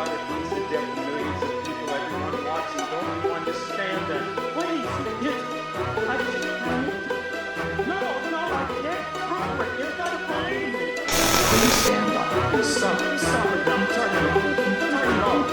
out at least to get the millions of people everyone watches. Don't you understand that? Please, I just no, I can't prove it. You've got to believe me. Please stand up. Stop it now. Turn it off.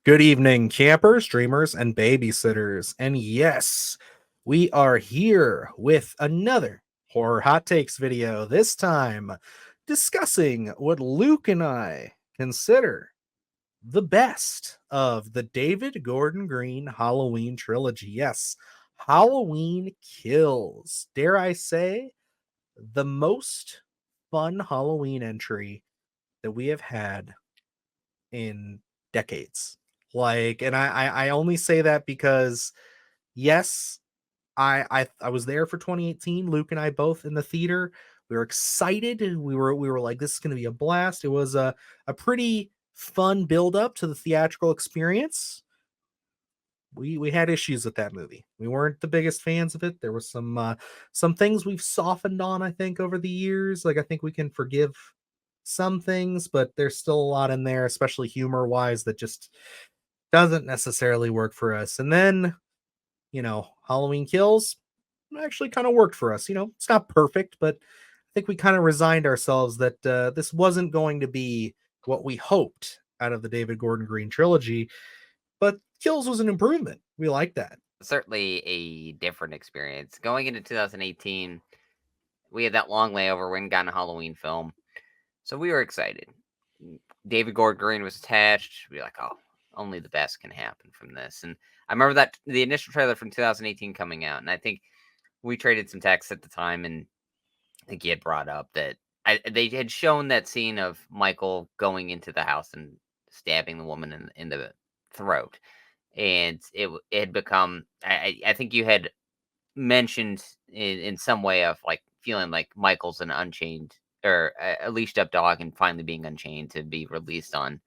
Good evening, campers, dreamers, and babysitters. And yes, we are here with another Horror Hot Takes video, this time discussing what Luke and I consider the best of the David Gordon Green Halloween trilogy. Yes, Halloween Kills. Dare I say, the most fun Halloween entry that we have had in decades. And I only say that because yes, I was there for 2018. Luke and I both in the theater. We were excited and we were like, this is gonna be a blast. It was a pretty fun build up to the theatrical experience. We had issues with that movie. We weren't the biggest fans of it. There was some things we've softened on, I think, over the years. Like I think we can forgive some things, but there's still a lot in there, especially humor wise, that just doesn't necessarily work for us. And then, Halloween Kills actually kind of worked for us. It's not perfect, but I think we kind of resigned ourselves that this wasn't going to be what we hoped out of the David Gordon Green trilogy. But Kills was an improvement. We like that. Certainly a different experience. Going into 2018, we had that long layover. We hadn't gotten a Halloween film. So we were excited. David Gordon Green was attached. We were like, oh, only the best can happen from this. And I remember that the initial trailer from 2018 coming out, and I think we traded some texts at the time, and I think he had brought up that they had shown that scene of Michael going into the house and stabbing the woman in the throat. And it had become, I think you had mentioned in some way of like feeling like Michael's an unchained or a leashed up dog and finally being unchained to be released on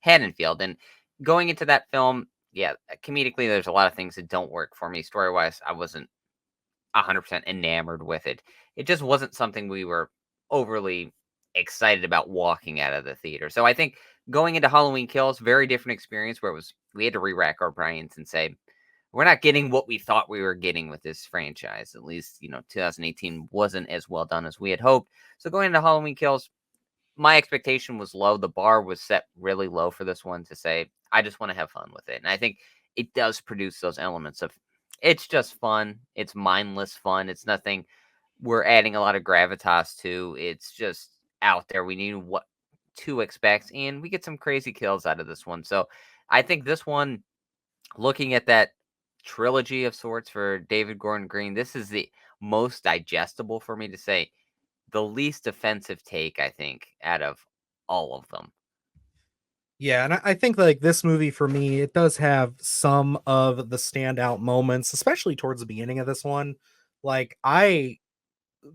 Haddonfield. And going into that film, yeah, comedically, there's a lot of things that don't work for me. Story wise, I wasn't 100% enamored with it. It just wasn't something we were overly excited about walking out of the theater. So I think going into Halloween Kills, very different experience where we had to re-rack our brains and say, we're not getting what we thought we were getting with this franchise. At least, 2018 wasn't as well done as we had hoped. So going into Halloween Kills, my expectation was low. The bar was set really low for this one to say, I just want to have fun with it. And I think it does produce those elements of, it's just fun. It's mindless fun. It's nothing we're adding a lot of gravitas to. It's just out there. We knew what to expect, and we get some crazy kills out of this one. So I think this one, looking at that trilogy of sorts for David Gordon Green, this is the most digestible for me to say. The least offensive take, I think, out of all of them. Yeah, and I think like this movie for me, it does have some of the standout moments, especially towards the beginning of this one. Like I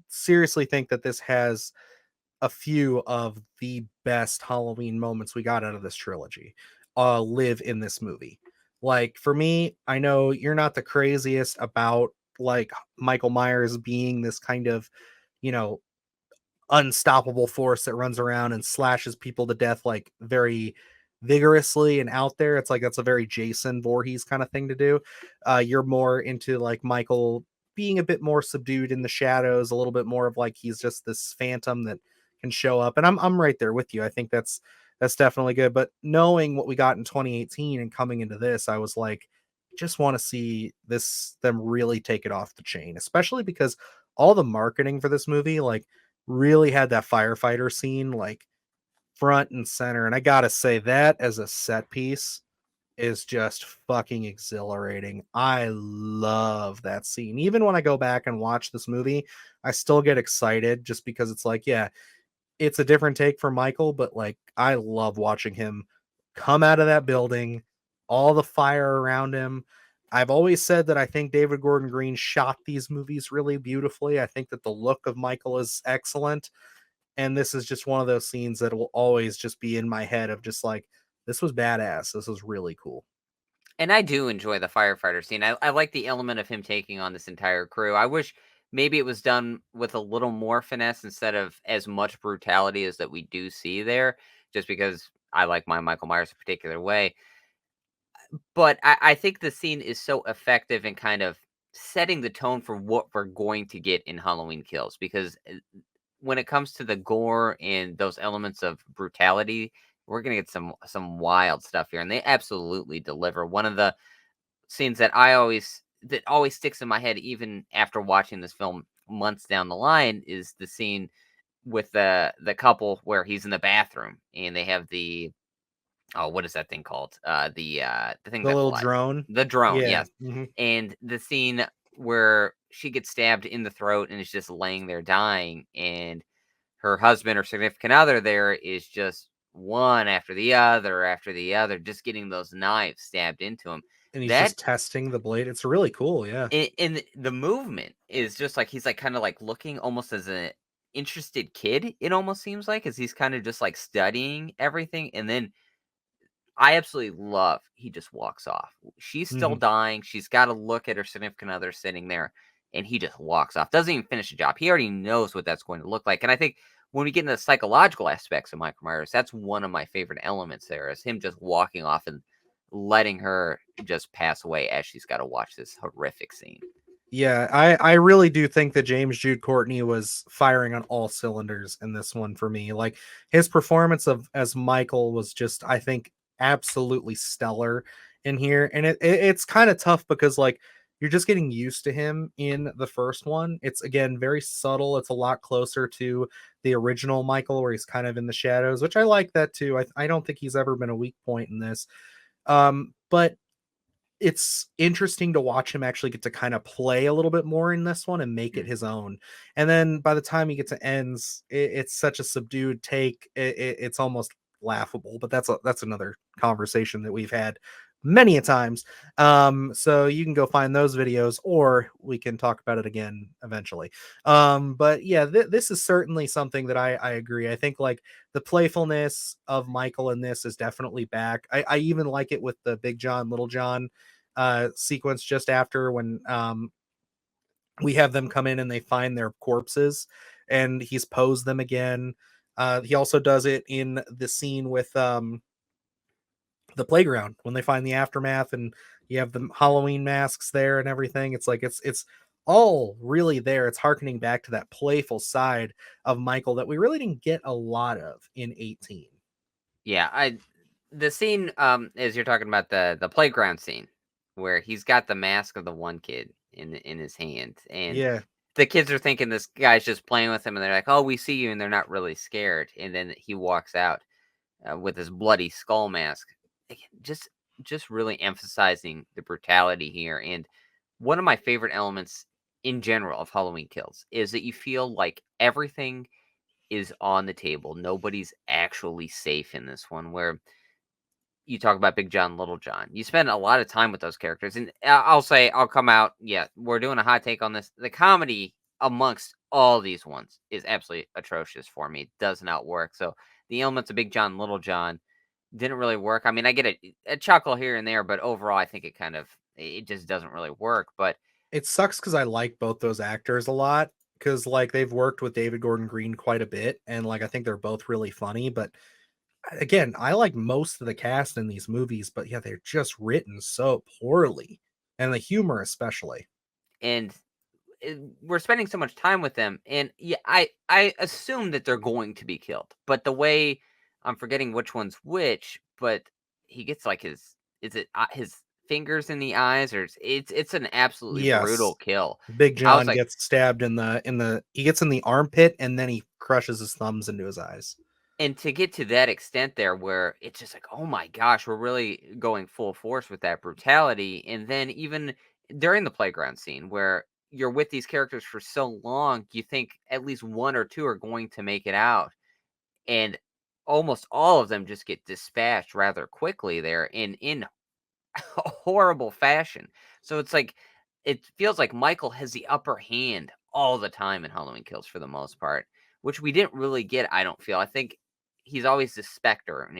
seriously think that this has a few of the best Halloween moments we got out of this trilogy live in this movie. Like for me, I know you're not the craziest about like Michael Myers being this kind of, you know, unstoppable force that runs around and slashes people to death like very vigorously and out there. It's like that's a very Jason Voorhees kind of thing to do. You're more into like Michael being a bit more subdued in the shadows, a little bit more of like he's just this phantom that can show up. And I'm right there with you. I think that's definitely good. But knowing what we got in 2018 and coming into this, I was like, just want to see them really take it off the chain, especially because all the marketing for this movie, like, really had that firefighter scene like front and center. And I gotta say that as a set piece is just fucking exhilarating. I love that scene. Even when I go back and watch this movie, I still get excited just because it's like, yeah, it's a different take for Michael, but like I love watching him come out of that building, all the fire around him. I've always said that I think David Gordon Green shot these movies really beautifully. I think that the look of Michael is excellent. And this is just one of those scenes that will always just be in my head of just like, this was badass. This was really cool. And I do enjoy the firefighter scene. I like the element of him taking on this entire crew. I wish maybe it was done with a little more finesse instead of as much brutality as that we do see there, just because I like my Michael Myers a particular way. But I think the scene is so effective in kind of setting the tone for what we're going to get in Halloween Kills, because when it comes to the gore and those elements of brutality, we're gonna get some wild stuff here, and they absolutely deliver. One of the scenes that always sticks in my head, even after watching this film months down the line, is the scene with the couple where he's in the bathroom and they have the what is that thing called? The thing The that little flies. drone. The drone, Yeah. yes. And the scene where she gets stabbed in the throat and is just laying there dying, and her husband or significant other there is just one after the other, just getting those knives stabbed into him. And he's That just testing the blade. It's really cool. Yeah. and the movement is just like he's like kind of like looking almost as an interested kid. It almost seems like as he's kind of just like studying everything, and then I absolutely love he just walks off. She's still Mhm. dying. She's got to look at her significant other sitting there, and he just walks off. Doesn't even finish the job. He already knows what that's going to look like. And I think when we get into the psychological aspects of Michael Myers, that's one of my favorite elements there is him just walking off and letting her just pass away as she's got to watch this horrific scene. Yeah, I really do think that James Jude Courtney was firing on all cylinders in this one for me. Like his performance of as Michael was just, I think, absolutely stellar in here. And it's kind of tough because like you're just getting used to him in the first one. It's again very subtle. It's a lot closer to the original Michael where he's kind of in the shadows, which I like that too. I don't think he's ever been a weak point in this. But it's interesting to watch him actually get to kind of play a little bit more in this one and make it Mm. his own. And then by the time you get to ends, it's such a subdued take. It's almost laughable, but that's another conversation that we've had many a times. So you can go find those videos, or we can talk about it again eventually. But yeah, this is certainly something that I agree. I think like the playfulness of Michael in this is definitely back. I even like it with the Big John, Little John sequence just after when we have them come in and they find their corpses and he's posed them again. He also does it in the scene with the playground when they find the aftermath and you have the Halloween masks there and everything. It's like it's all really there. It's harkening back to that playful side of Michael that we really didn't get a lot of in 18. Yeah, I the scene as you're talking about the playground scene where he's got the mask of the one kid in his hand, and Yeah. the kids are thinking this guy's just playing with him, and they're like, "Oh, we see you," and they're not really scared. And then he walks out with his bloody skull mask. Again, just really emphasizing the brutality here. And one of my favorite elements in general of Halloween Kills is that you feel like everything is on the table. Nobody's actually safe in this one. Where you talk about Big John, Little John. You spend a lot of time with those characters, and I'll say I'll come out. Yeah, we're doing a hot take on this. The comedy amongst all these ones is absolutely atrocious for me. It does not work. So the elements of Big John, Little John didn't really work. I mean, I get a chuckle here and there, but overall, I think it just doesn't really work. But It sucks because I like both those actors a lot because like they've worked with David Gordon Green quite a bit, and like I think they're both really funny. But again, I like most of the cast in these movies, but yeah, they're just written so poorly, and the humor especially. and we're spending so much time with them, and yeah, I assume that they're going to be killed, but the way I'm forgetting which one's which, but he gets like his fingers in the eyes, or it's an absolutely brutal Yes, kill. Big I was John like, gets stabbed in the he gets in the armpit and then he crushes his thumbs into his eyes. and to get to that extent there, where it's just like, oh my gosh, we're really going full force with that brutality, and then even during the playground scene where you're with these characters for so long, you think at least one or two are going to make it out, and almost all of them just get dispatched rather quickly there in horrible fashion. So it's like it feels like Michael has the upper hand all the time in Halloween Kills for the most part, which we didn't really get. I don't feel. I think he's always the specter, and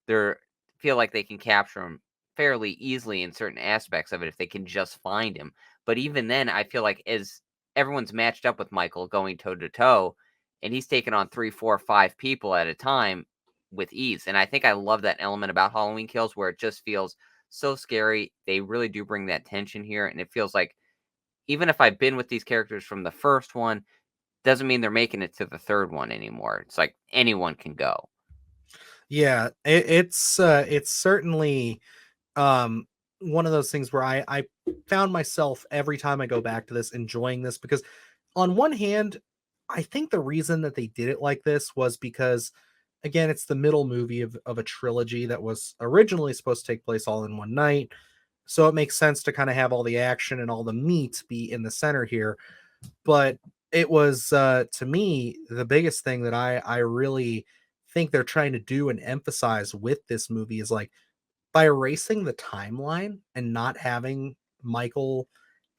they feel like they can capture him fairly easily in certain aspects of it if they can just find him. But even then, I feel like as everyone's matched up with Michael going toe to toe, and he's taken on 3, 4, 5 people at a time with ease. And I think I love that element about Halloween Kills where it just feels so scary. They really do bring that tension here, and it feels like even if I've been with these characters from the first one, doesn't mean they're making it to the third one anymore. It's like anyone can go. Yeah, it's certainly um one of those things where I found myself every time I go back to this enjoying this, because on one hand, I think the reason that they did it like this was because, again, it's the middle movie of a trilogy that was originally supposed to take place all in one night. So it makes sense to kind of have all the action and all the meat be in the center here. But it was, to me, the biggest thing that I really think they're trying to do and emphasize with this movie is like, by erasing the timeline and not having Michael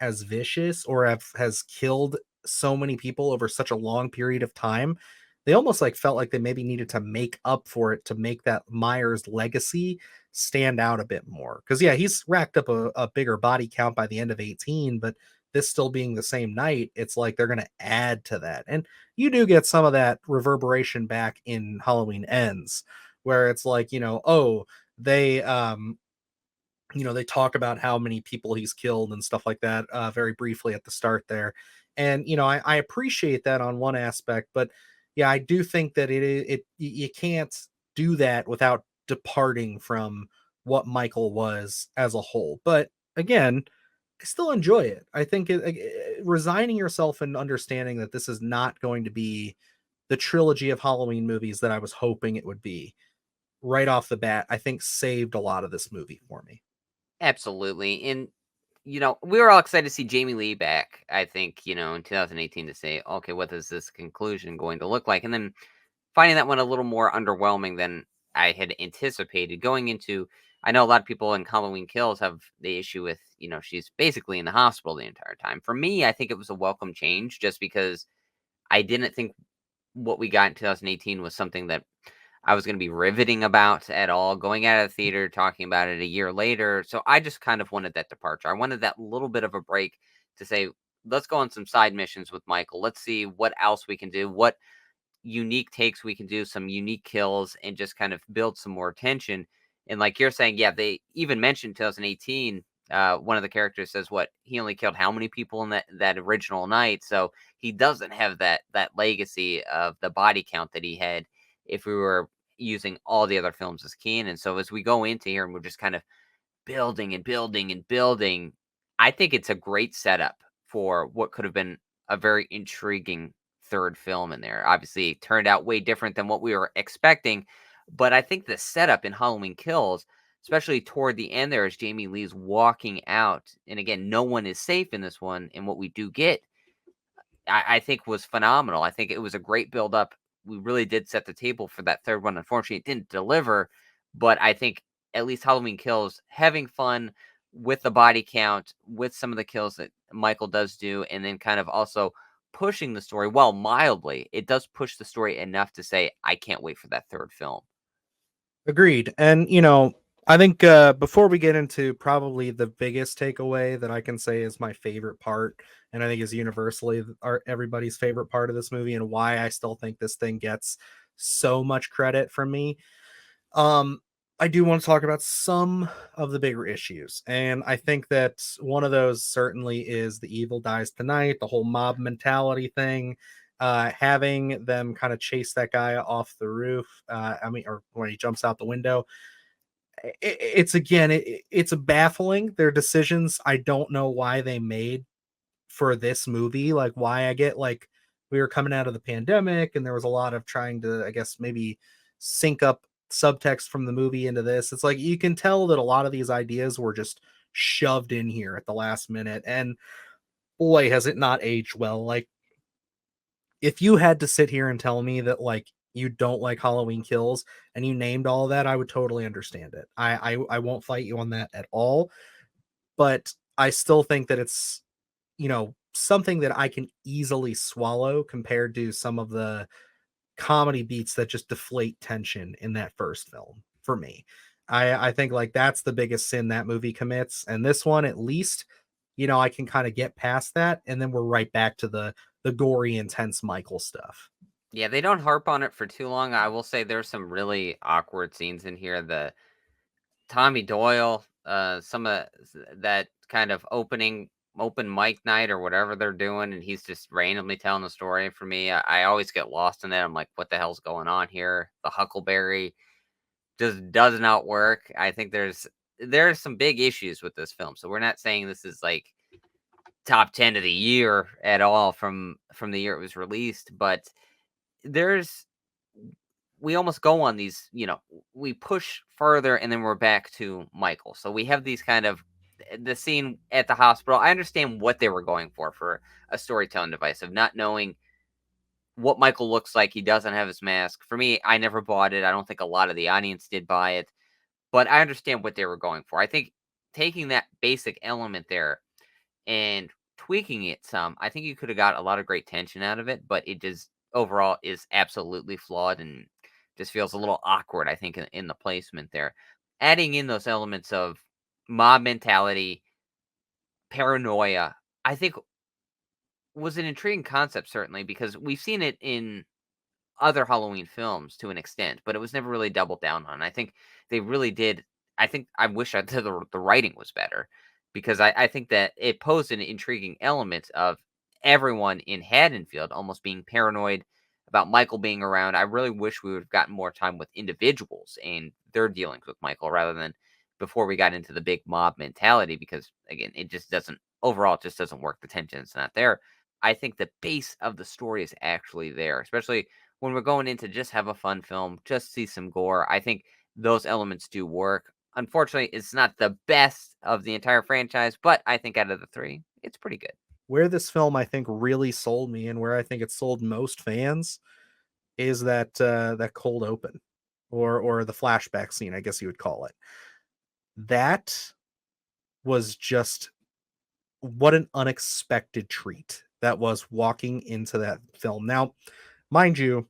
as vicious or has killed so many people over such a long period of time, they almost like felt like they maybe needed to make up for it to make that Myers legacy stand out a bit more. Because yeah, he's racked up a bigger body count by the end of 18, but this still being the same night, it's like they're going to add to that. And you do get some of that reverberation back in Halloween Ends, where it's like, oh, they they talk about how many people he's killed and stuff like that, very briefly at the start there. And I appreciate that on one aspect, but yeah, I do think that you can't do that without departing from what Michael was as a whole. But again, I still enjoy it. I think resigning yourself and understanding that this is not going to be the trilogy of Halloween movies that I was hoping it would be right off the bat, I think saved a lot of this movie for me. Absolutely. And, we were all excited to see Jamie Lee back, I think, in 2018 to say, okay, what is this conclusion going to look like? And then finding that one a little more underwhelming than I had anticipated going into. I know a lot of people in Halloween Kills have the issue with, she's basically in the hospital the entire time. For me, I think it was a welcome change just because I didn't think what we got in 2018 was something that I was going to be riveting about at all, going out of the theater, talking about it a year later. So I just kind of wanted that departure. I wanted that little bit of a break to say, let's go on some side missions with Michael. Let's see what else we can do, what unique takes we can do, some unique kills, and just kind of build some more tension. And like you're saying, yeah, they even mentioned 2018. One of the characters says, "What he only killed how many people in that original night?" So he doesn't have that legacy of the body count that he had if we were using all the other films as canon. So as we go into here and we're just kind of building and building and building, I think it's a great setup for what could have been a very intriguing third film in there. Obviously, it turned out way different than what we were expecting, but I think the setup in Halloween Kills, especially toward the end there as Jamie Lee's walking out, and again, no one is safe in this one, and what we do get I think was phenomenal. I think it was a great build up. We really did set the table for that third one. Unfortunately, it didn't deliver, but I think at least Halloween Kills having fun with the body count, with some of the kills that Michael does do, and then kind of also pushing the story, while mildly, it does push the story enough to say, I can't wait for that third film. Agreed. And I think before we get into probably the biggest takeaway that I can say is my favorite part, and I think is universally everybody's favorite part of this movie, and why I still think this thing gets so much credit from me. Um, I do want to talk about some of the bigger issues. And I think that one of those certainly is the evil dies tonight, the whole mob mentality thing, having them kind of chase that guy off the roof. Or when he jumps out the window. It's again, it's baffling their decisions. I don't know why they made for this movie, like why I get like we were coming out of the pandemic and there was a lot of trying to, I guess, maybe sync up subtext from the movie into this. It's like you can tell that a lot of these ideas were just shoved in here at the last minute, and boy has it not aged well. Like if you had to sit here and tell me that like you don't like Halloween Kills and you named all of that, I would totally understand it. I won't fight you on that at all, but I still think that it's something that I can easily swallow compared to some of the comedy beats that just deflate tension in that first film for me. I think like that's the biggest sin that movie commits. And this one, at least, I can kind of get past that, and then we're right back to the gory, intense Michael stuff. Yeah, they don't harp on it for too long. I will say there's some really awkward scenes in here. The Tommy Doyle, some of that kind of open mic night or whatever they're doing, and he's just randomly telling the story. For me, I always get lost in that. I'm like, what the hell's going on here? The Huckleberry just does not work. I think there's some big issues with this film. So we're not saying this is like top 10 of the year at all from the year it was released, but there's we almost go on these, we push further and then we're back to Michael. So we have these kind of the scene at the hospital. I understand what they were going for a storytelling device of not knowing what Michael looks like. He doesn't have his mask. For me, I never bought it. I don't think a lot of the audience did buy it, but I understand what they were going for. I think taking that basic element there and tweaking it some, I think you could have got a lot of great tension out of it, but it just overall is absolutely flawed and just feels a little awkward, I think, in the placement there. Adding in those elements of mob mentality, paranoia, I think was an intriguing concept, certainly, because we've seen it in other Halloween films to an extent, but it was never really doubled down on. I think they really did. I think I wish the writing was better because I think that it posed an intriguing element of everyone in Haddonfield almost being paranoid about Michael being around. I really wish we would have gotten more time with individuals and their dealings with Michael rather than before we got into the big mob mentality because again, it just doesn't overall it just doesn't work. The tension's not there. I think the base of the story is actually there, especially when we're going in to just have a fun film, just see some gore. I think those elements do work. Unfortunately, it's not the best of the entire franchise, but I think out of the three, it's pretty good. Where this film I think really sold me, and where I think it sold most fans, is that cold open, or the flashback scene, I guess you would call it. That was just what an unexpected treat that was walking into that film. Now, mind you,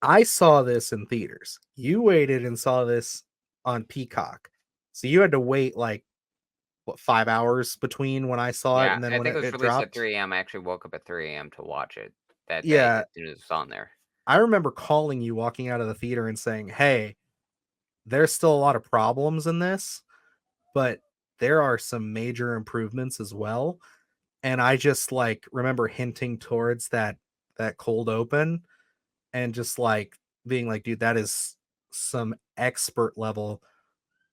I saw this in theaters. You waited and saw this on Peacock. So you had to wait like what, 5 hours between when I saw it Yeah, and then I when think it was it released at dropped. 3 a.m. I actually woke up at 3 a.m. to watch it that day Yeah, as soon as it was on there. I remember calling you walking out of the theater and saying, "Hey, there's still a lot of problems in this, but there are some major improvements as well." And I just like remember hinting towards that cold open and just like being like, dude, that is some expert level.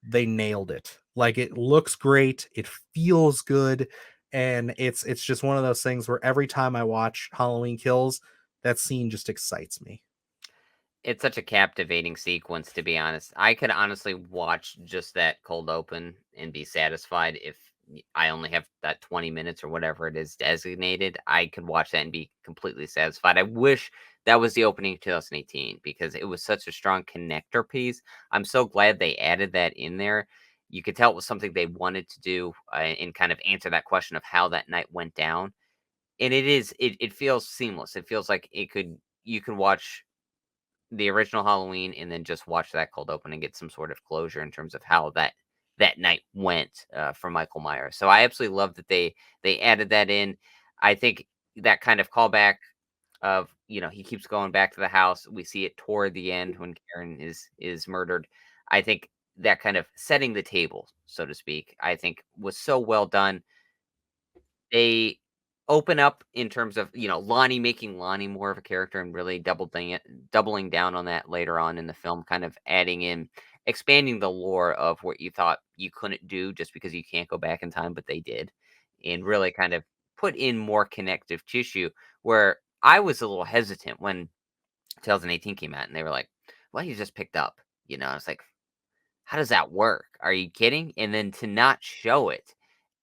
They nailed it. Like it looks great, it feels good, and it's just one of those things where every time I watch Halloween Kills, that scene just excites me. It's such a captivating sequence, to be honest. I could honestly watch just that cold open and be satisfied if I only have that 20 minutes or whatever it is designated. I could watch that and be completely satisfied. I wish that was the opening of 2018 because it was such a strong connector piece. I'm so glad they added that in there. You could tell it was something they wanted to do and kind of answer that question of how that night went down. And it feels seamless. It feels like you could watch the original Halloween and then just watch that cold open and get some sort of closure in terms of how that night went for Michael Myers. So I absolutely love that they added that in. I think that kind of callback of he keeps going back to the house. We see it toward the end when Karen is murdered. I think that kind of setting the table, so to speak, I think was so well done. They open up in terms of, Lonnie making Lonnie more of a character and really doubling down on that later on in the film, kind of adding in expanding the lore of what you thought you couldn't do just because you can't go back in time, but they did. And really kind of put in more connective tissue where I was a little hesitant when 2018 came out and they were like, well, he just picked up. I was like, how does that work? Are you kidding? And then to not show it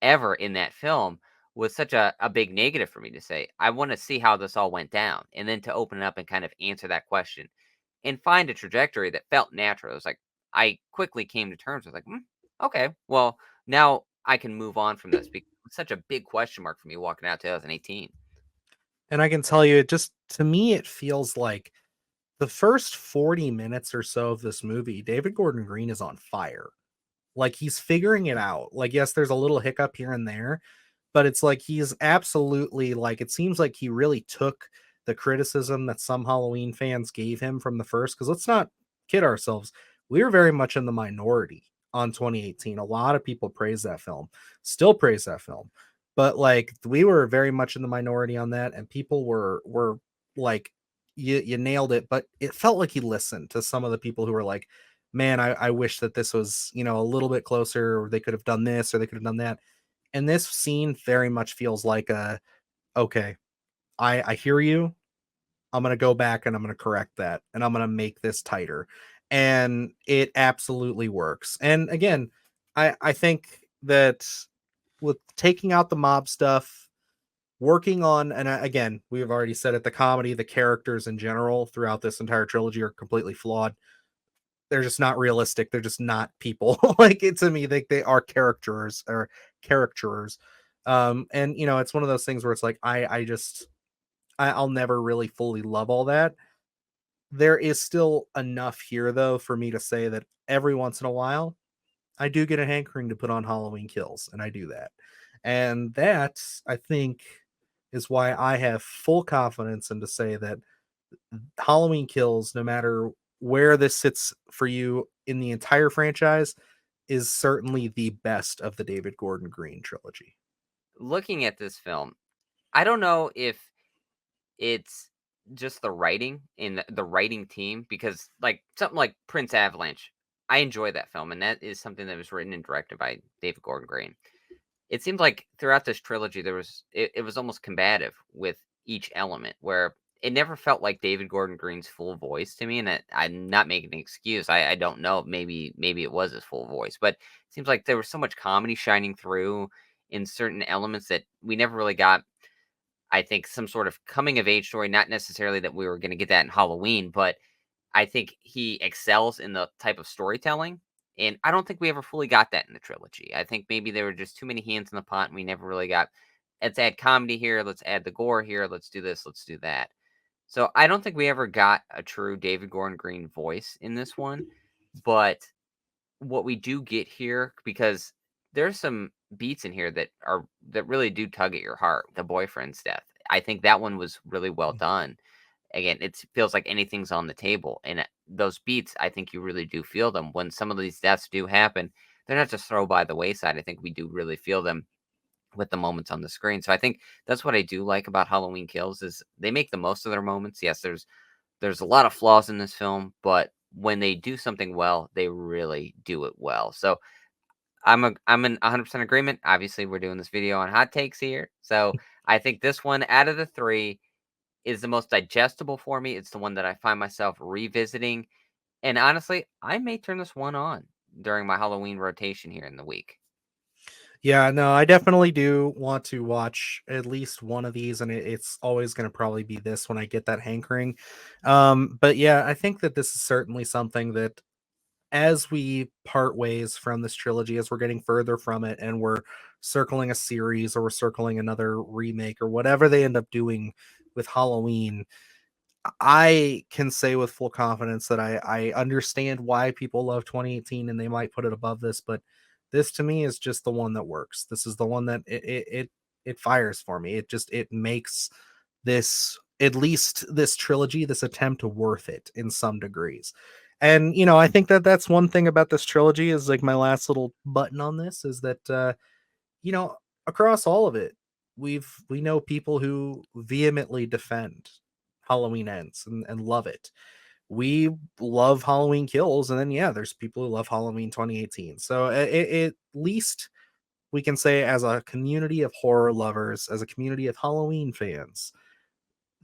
ever in that film was such a big negative for me to say, I want to see how this all went down. And then to open it up and kind of answer that question and find a trajectory that felt natural. It was like, I quickly came to terms with like, okay, well, now I can move on from this because it's such a big question mark for me walking out 2018. And I can tell you, it just to me, it feels like the first 40 minutes or so of this movie, David Gordon Green is on fire. Like, he's figuring it out. Like, yes, there's a little hiccup here and there, but it's like he's absolutely, like, it seems like he really took the criticism that some Halloween fans gave him from the first, because let's not kid ourselves, we were very much in the minority on 2018. A lot of people praise that film, still praise that film, but like we were very much in the minority on that, and people were like, you nailed it. But it felt like he listened to some of the people who were like, man, I wish that this was, you know, a little bit closer, or they could have done this or they could have done that. And this scene very much feels like a, okay, I hear you. I'm going to go back and I'm going to correct that and I'm going to make this tighter. And it absolutely works. And again, I think that with taking out the mob stuff, working on, and again, we've already said it, the comedy, the characters in general throughout this entire trilogy are completely flawed. They're just not realistic. They're just not people. Like, it, to me, they are characters or characters. And you know, it's one of those things where it's like, I'll never really fully love all that. There is still enough here though for me to say that every once in a while I do get a hankering to put on Halloween Kills, and I do that. And that, I think, is why I have full confidence in to say that Halloween Kills, no matter where this sits for you in the entire franchise, is certainly the best of the David Gordon Green trilogy. Looking at this film, I don't know if it's just the writing in the writing team, because like something like Prince Avalanche, I enjoy that film, and that is something that was written and directed by David Gordon Green. It seemed like throughout this trilogy it was almost combative with each element, where it never felt like David Gordon Green's full voice to me. And I'm not making an excuse. I don't know. Maybe it was his full voice, but it seems like there was so much comedy shining through in certain elements that we never really got. I think some sort of coming of age story, not necessarily that we were going to get that in Halloween, but I think he excels in the type of storytelling. And I don't think we ever fully got that in the trilogy. I think maybe there were just too many hands in the pot and we never really got, let's add comedy here, let's add the gore here, let's do this, let's do that. So I don't think we ever got a true David Gordon Green voice in this one. But what we do get here, because there's some beats in here that really do tug at your heart. The boyfriend's death, I think that one was really well done. Again, it feels like anything's on the table, and those beats, I think you really do feel them when some of these deaths do happen. They're not just thrown by the wayside. I think we do really feel them with the moments on the screen. So I think that's what I do like about Halloween Kills, is they make the most of their moments. Yes, there's a lot of flaws in this film, but when they do something well, they really do it well. So I'm in 100% agreement. Obviously, we're doing this video on hot takes here. So I think this one out of the three is the most digestible for me. It's the one that I find myself revisiting. And honestly, I may turn this one on during my Halloween rotation here in the week. Yeah, no, I definitely do want to watch at least one of these, and it's always going to probably be this when I get that hankering. But yeah, I think that this is certainly something that, as we part ways from this trilogy, as we're getting further from it, and we're circling a series or we're circling another remake or whatever they end up doing with Halloween, I can say with full confidence that I understand why people love 2018 and they might put it above this, but this to me is just the one that works. This is the one that it fires for me. It makes this, at least this trilogy, this attempt, worth it in some degrees. And you know, I think that that's one thing about this trilogy, is like my last little button on this, is that you know, across all of it, we know people who vehemently defend Halloween Ends and love it. We love Halloween Kills, and then yeah, there's people who love Halloween 2018. So at least we can say, as a community of horror lovers, as a community of Halloween fans,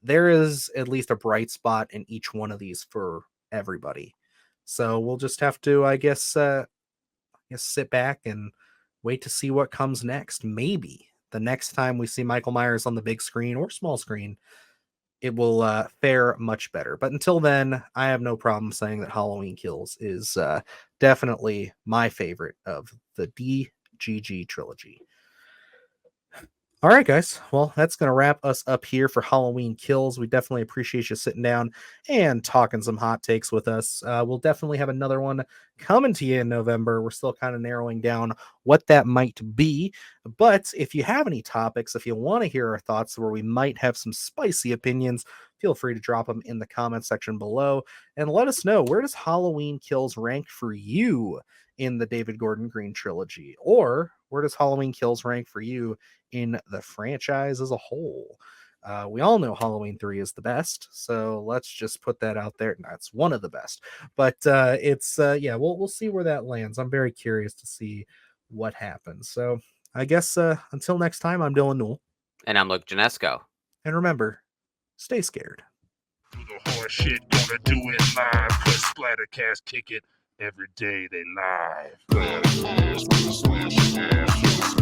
there is at least a bright spot in each one of these for everybody. So we'll just have to, I guess sit back and wait to see what comes next. Maybe the next time we see Michael Myers on the big screen or small screen, it will fare much better. But until then, I have no problem saying that Halloween Kills is definitely my favorite of the DGG trilogy. All right, guys. Well, that's going to wrap us up here for Halloween Kills. We definitely appreciate you sitting down and talking some hot takes with us. We'll definitely have another one coming to you in November. We're still kind of narrowing down what that might be. But if you have any topics, if you want to hear our thoughts where we might have some spicy opinions, feel free to drop them in the comment section below and let us know, where does Halloween Kills rank for you in the David Gordon Green trilogy? Or where does Halloween Kills rank for you in the franchise as a whole? We all know Halloween 3 is the best, so let's just put that out there. That's one of the best, but yeah, we'll see where that lands. I'm very curious to see what happens. So I guess until next time, I'm Dylan Newell, And I'm Luke Janesco. and remember, stay scared. Do the hard shit, gonna do it live. Cause Splattercast kick it every day they live. Splattercast, we slash your ass,